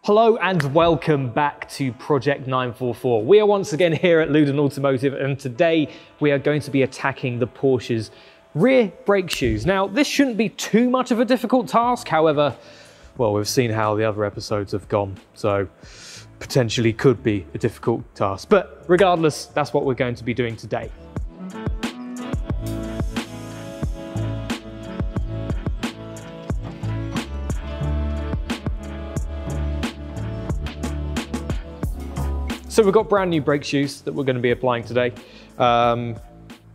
Hello and welcome back to Project 944. We are once again here at LUDEN Automotive, and today we are going to be attacking the Porsche's rear brake shoes. Now, this shouldn't be too much of a difficult task. However, well, we've seen how the other episodes have gone, so potentially could be a difficult task. But regardless, that's what we're going to be doing today. So we've got brand new brake shoes that we're going to be applying today.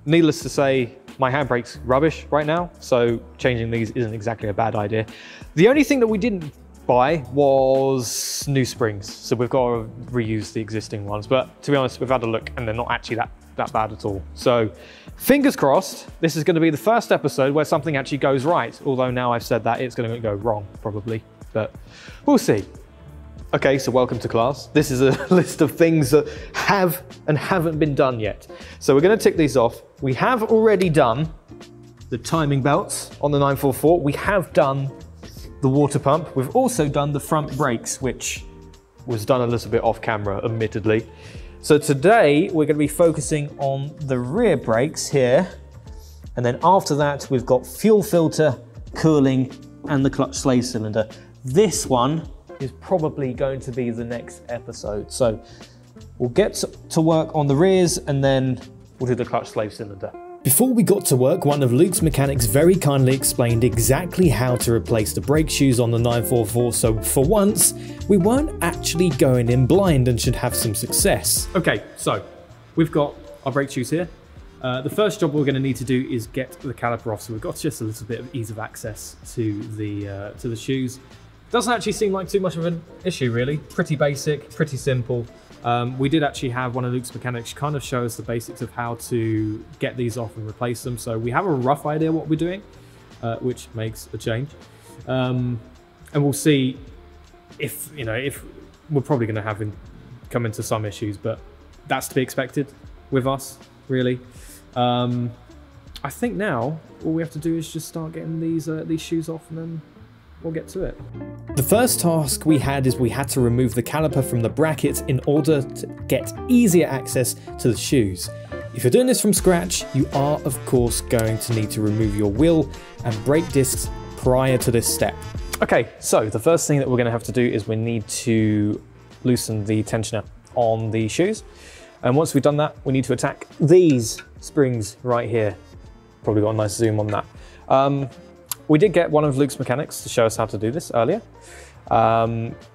Needless to say, my handbrake's rubbish right now, so changing these isn't exactly a bad idea. The only thing that we didn't buy was new springs, so we've got to reuse the existing ones. But to be honest, we've had a look and they're not actually that bad at all. So fingers crossed, this is going to be the first episode where something actually goes right. Although now I've said that, it's going to go wrong probably, but we'll see. Okay, so welcome to class. This is a list of things that have and haven't been done yet. So we're going to tick these off. We have already done the timing belts on the 944. We have done the water pump. We've also done the front brakes, which was done a little bit off camera, admittedly. So today we're going to be focusing on the rear brakes here. And then after that, we've got fuel filter, cooling, and the clutch slave cylinder. This one is probably going to be the next episode. So we'll get to work on the rears and then we'll do the clutch slave cylinder. Before we got to work, one of Luke's mechanics very kindly explained exactly how to replace the brake shoes on the 944, so for once, we weren't actually going in blind and should have some success. Okay, so we've got our brake shoes here. The first job we're going to need to do is get the caliper off, so we've got just a little bit of ease of access to the shoes. Doesn't actually seem like too much of an issue, really. Pretty basic, pretty simple. We did actually have one of Luke's mechanics kind of show us the basics of how to get these off and replace them. So we have a rough idea what we're doing, which makes a change. And we'll see if we're probably going to come into some issues, but that's to be expected with us, really. I think now all we have to do is just start getting these shoes off, and then we'll get to it. The first task we had to remove the caliper from the bracket in order to get easier access to the shoes. If you're doing this from scratch, you are of course going to need to remove your wheel and brake discs prior to this step. Okay, so the first thing that we're going to have to do is we need to loosen the tensioner on the shoes. And once we've done that, we need to attack these springs right here. Probably got a nice zoom on that. We did get one of Luke's mechanics to show us how to do this earlier.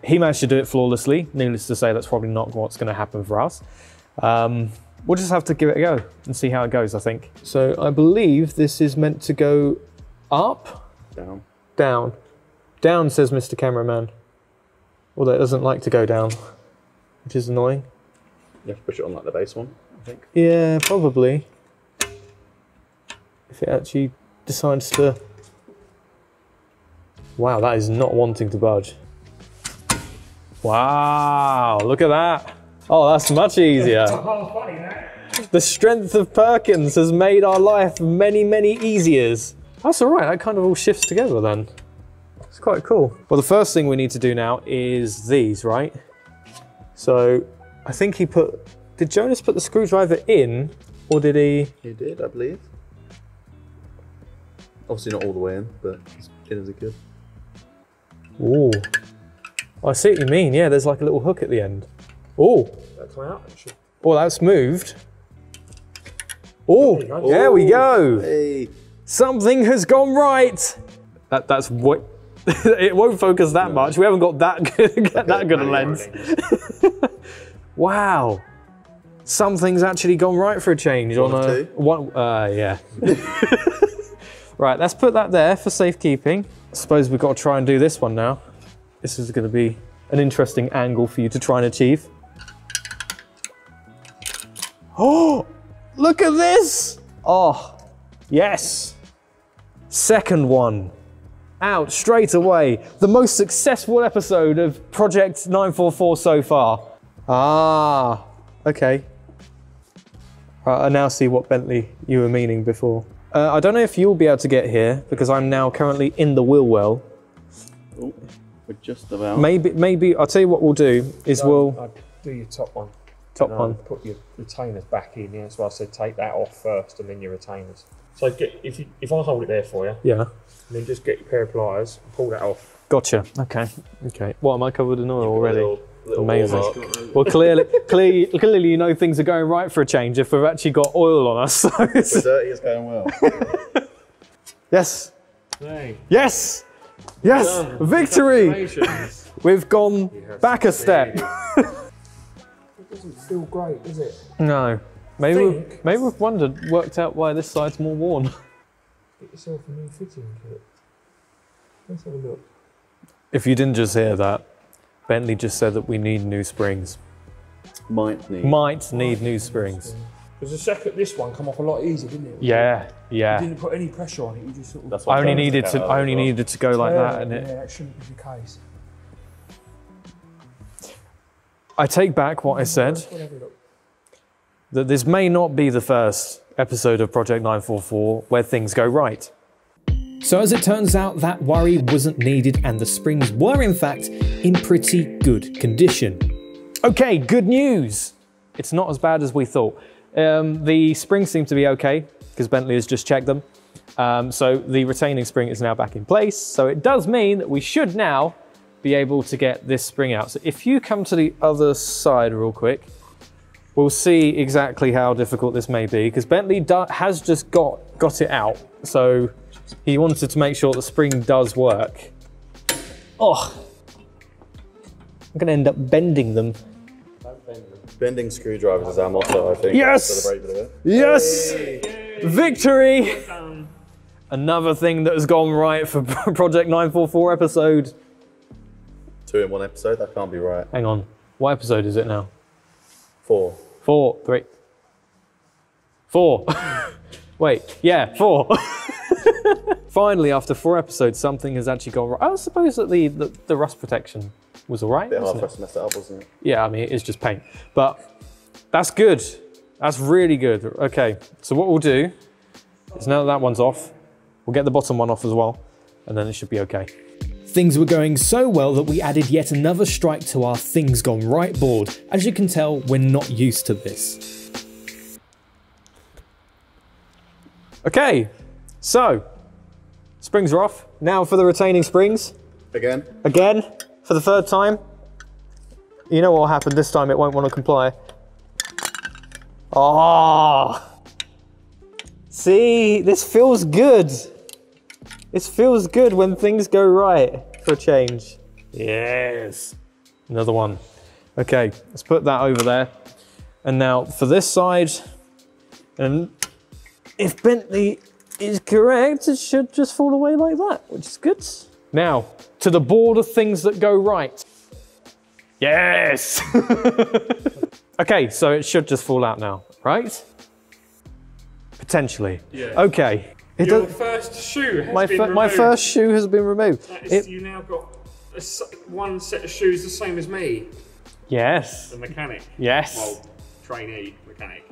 He managed to do it flawlessly. Needless to say, that's probably not what's going to happen for us. We'll just have to give it a go and see how it goes, I think. So I believe this is meant to go up? Down. Down. Down, says Mr. Cameraman. Although it doesn't like to go down, which is annoying. You have to push it on like the base one, I think. Yeah, probably. If it actually decides to... Wow, that is not wanting to budge. Wow, look at that. Oh, that's much easier. The strength of Perkins has made our life many, many easiers. That's all right, that kind of all shifts together then. It's quite cool. Well, the first thing we need to do now is these, right? So I think did Jonas put the screwdriver in, or did he? He did, I believe. Obviously not all the way in, but as in as it could. Ooh, I see what you mean. Yeah, there's like a little hook at the end. Oh, oh, that's moved. Oh, there we go. Hey. Something has gone right. That's what. It won't focus that much. We haven't got that good a lens. Wow, something's actually gone right for a change on a one. Yeah. Right, let's put that there for safekeeping. I suppose we've got to try and do this one now. This is going to be an interesting angle for you to try and achieve. Oh, look at this. Oh, yes. Second one. Out straight away. The most successful episode of Project 944 so far. Ah, okay. Right, I now see what Bentley you were meaning before. I don't know if you'll be able to get here because I'm now currently in the wheel well. We're just about. Maybe I'll tell you what we'll do is I'd do your top one. Top one. Put your retainers back in. Yeah, so I said take that off first, and then your retainers. So if I hold it there for you. Yeah. And then just get your pair of pliers and pull that off. Gotcha. Okay. Okay. What, am I covered in oil already? Little Amazing. Well, clearly, you know things are going right for a change if we've actually got oil on us. So it's... We're dirty, it's going well. Yes. Hey. Yes. Yes. Done. Victory. We've gone back a step. It doesn't feel great, does it? No. Maybe we've worked out why this side's more worn. Get yourself a new fitting kit. Let's have a look. If you didn't just hear that, Bentley just said that we need new springs. Might need new springs. Because this one come off a lot easier, didn't it? Yeah, yeah. You didn't put any pressure on it. You just sort of. That's what I only needed to go like that, and yeah, that shouldn't be the case. I take back what I said. That this may not be the first episode of Project 944 where things go right. So as it turns out, that worry wasn't needed and the springs were in fact in pretty good condition. Okay, good news. It's not as bad as we thought. The springs seem to be okay because Bentley has just checked them. So the retaining spring is now back in place. So it does mean that we should now be able to get this spring out. So if you come to the other side real quick, we'll see exactly how difficult this may be because Bentley has just got it out. So he wanted to make sure the spring does work. Oh, I'm gonna end up bending them. Bending screwdrivers is our motto, I think. Yes! Celebrate a bit of it. Yes! Victory! Another thing that has gone right for Project 944 episode. 2 in 1 episode, that can't be right. Hang on, what episode is it now? 4. 4, 3. 4. Wait, yeah, 4. Finally, after 4 episodes, something has actually gone right. I suppose that the rust protection was all right. Bit hard for us to mess it up, wasn't it? Yeah, I mean, it is just paint. But that's good. That's really good. Okay, so what we'll do is now that one's off, we'll get the bottom one off as well, and then it should be okay. Things were going so well that we added yet another strike to our Things Gone Right board. As you can tell, we're not used to this. Okay, so springs are off. Now for the retaining springs. Again, for the 3rd time. You know what will happen this time, it won't want to comply. Oh, see, this feels good. This feels good when things go right for a change. Yes, another one. Okay, let's put that over there. And now for this side, and if Bentley is correct, it should just fall away like that, which is good. Now, to the board of things that go right. Yes! Okay, so it should just fall out now, right? Potentially. Yeah. Okay. Your first shoe has been removed. My first shoe has been removed. You now got one set of shoes the same as me. Yes. The mechanic. Yes. Well, trainee mechanic.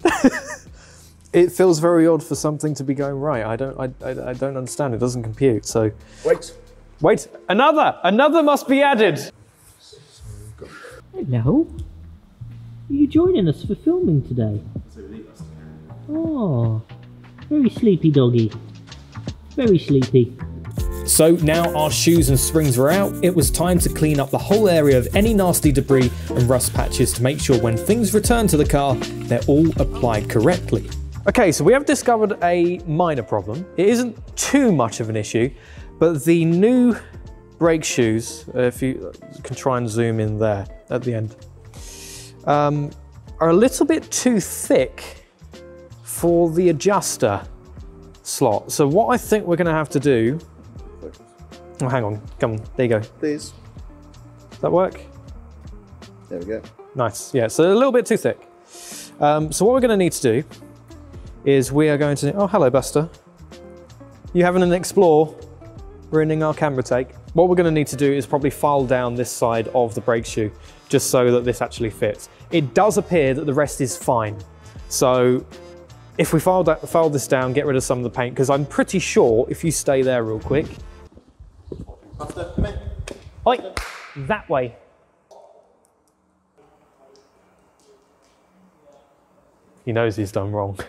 It feels very odd for something to be going right. I don't understand. It doesn't compute. So wait. Another must be added. Hello. Are you joining us for filming today? Oh, very sleepy doggy. Very sleepy. So now our shoes and springs were out, it was time to clean up the whole area of any nasty debris and rust patches to make sure when things return to the car, they're all applied correctly. Okay, so we have discovered a minor problem. It isn't too much of an issue, but the new brake shoes, if you can try and zoom in there at the end, are a little bit too thick for the adjuster slot. So what I think we're gonna have to do, oh, hang on, come on, there you go. Please. Does that work? There we go. Nice, yeah, so a little bit too thick. So what we're gonna need to do is we are going to, oh, hello Buster. You having an explore, ruining our camera take? What we're gonna need to do is probably file down this side of the brake shoe, just so that this actually fits. It does appear that the rest is fine. So if we file this down, get rid of some of the paint, because I'm pretty sure if you stay there real quick. Buster, come in. Oi, that way. He knows he's done wrong.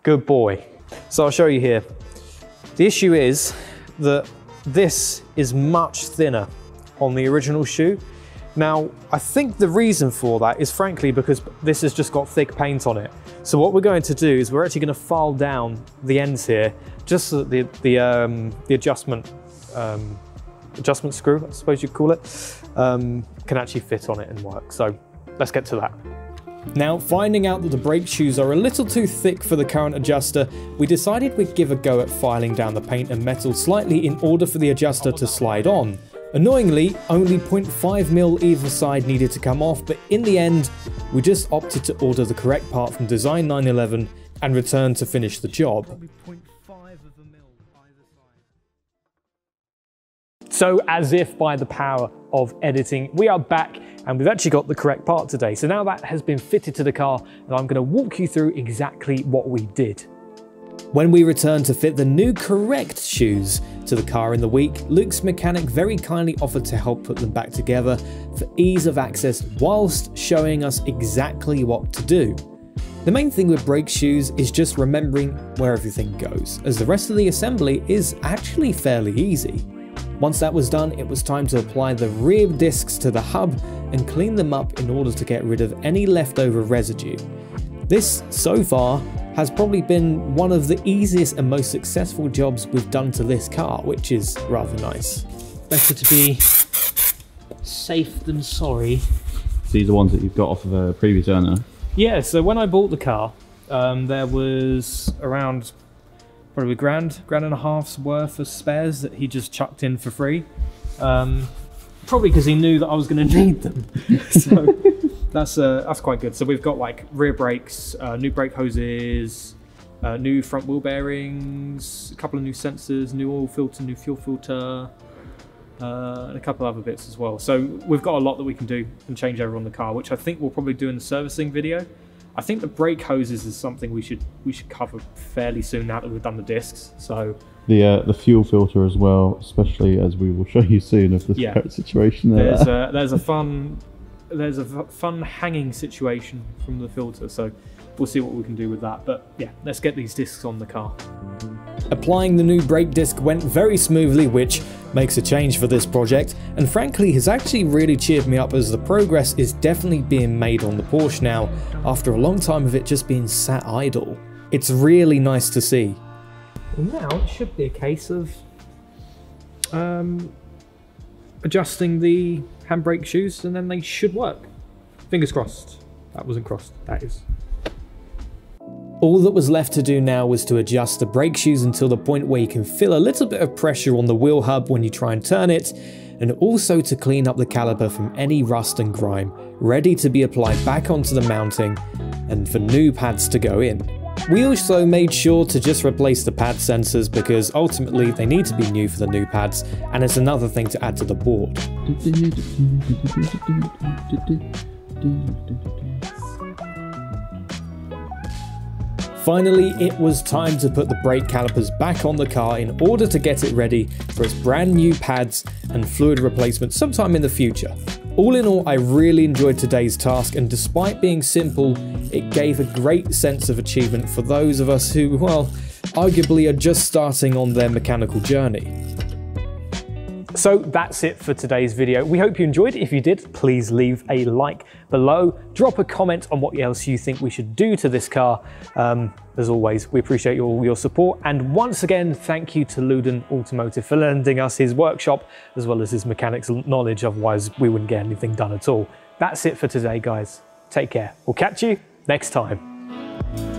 Good boy. So I'll show you here. The issue is that this is much thinner on the original shoe. Now, I think the reason for that is frankly because this has just got thick paint on it. So what we're going to do is we're actually going to file down the ends here, just so that the adjustment screw, I suppose you'd call it, can actually fit on it and work. So let's get to that. Now, finding out that the brake shoes are a little too thick for the current adjuster, we decided we'd give a go at filing down the paint and metal slightly in order for the adjuster to slide on. Annoyingly, only 0.5mm either side needed to come off, but in the end, we just opted to order the correct part from Design 911 and return to finish the job. So as if by the power of editing, we are back and we've actually got the correct part today. So now that has been fitted to the car and I'm going to walk you through exactly what we did. When we returned to fit the new correct shoes to the car in the week, Luke's mechanic very kindly offered to help put them back together for ease of access whilst showing us exactly what to do. The main thing with brake shoes is just remembering where everything goes, as the rest of the assembly is actually fairly easy. Once that was done, it was time to apply the rear discs to the hub and clean them up in order to get rid of any leftover residue. This, so far, has probably been one of the easiest and most successful jobs we've done to this car, which is rather nice. Better to be safe than sorry. These are ones that you've got off of a previous owner. Yeah, so when I bought the car, there was around probably grand and a half's worth of spares that he just chucked in for free. Probably because he knew that I was going to need them. So that's quite good. So we've got like rear brakes, new brake hoses, new front wheel bearings, a couple of new sensors, new oil filter, new fuel filter, and a couple of other bits as well. So we've got a lot that we can do and change over on the car, which I think we'll probably do in the servicing video. I think the brake hoses is something we should cover fairly soon now that we've done the discs. So the fuel filter as well, especially as we will show you soon of the current situation there. There's a fun hanging situation from the filter, so we'll see what we can do with that. But yeah, let's get these discs on the car. Applying the new brake disc went very smoothly, which makes a change for this project, and frankly has actually really cheered me up as the progress is definitely being made on the Porsche now, after a long time of it just being sat idle. It's really nice to see. And now it should be a case of adjusting the handbrake shoes and then they should work. Fingers crossed. That wasn't crossed, that is. All that was left to do now was to adjust the brake shoes until the point where you can feel a little bit of pressure on the wheel hub when you try and turn it, and also to clean up the caliper from any rust and grime, ready to be applied back onto the mounting and for new pads to go in. We also made sure to just replace the pad sensors because ultimately they need to be new for the new pads, and it's another thing to add to the board. Finally, it was time to put the brake calipers back on the car in order to get it ready for its brand new pads and fluid replacement sometime in the future. All in all, I really enjoyed today's task, and despite being simple, it gave a great sense of achievement for those of us who, well, arguably are just starting on their mechanical journey. So that's it for today's video. We hope you enjoyed. If you did, please leave a like below. Drop a comment on what else you think we should do to this car. As always, we appreciate all your support. And once again, thank you to LUDEN Automotive for lending us his workshop as well as his mechanics knowledge. Otherwise, we wouldn't get anything done at all. That's it for today, guys. Take care. We'll catch you next time.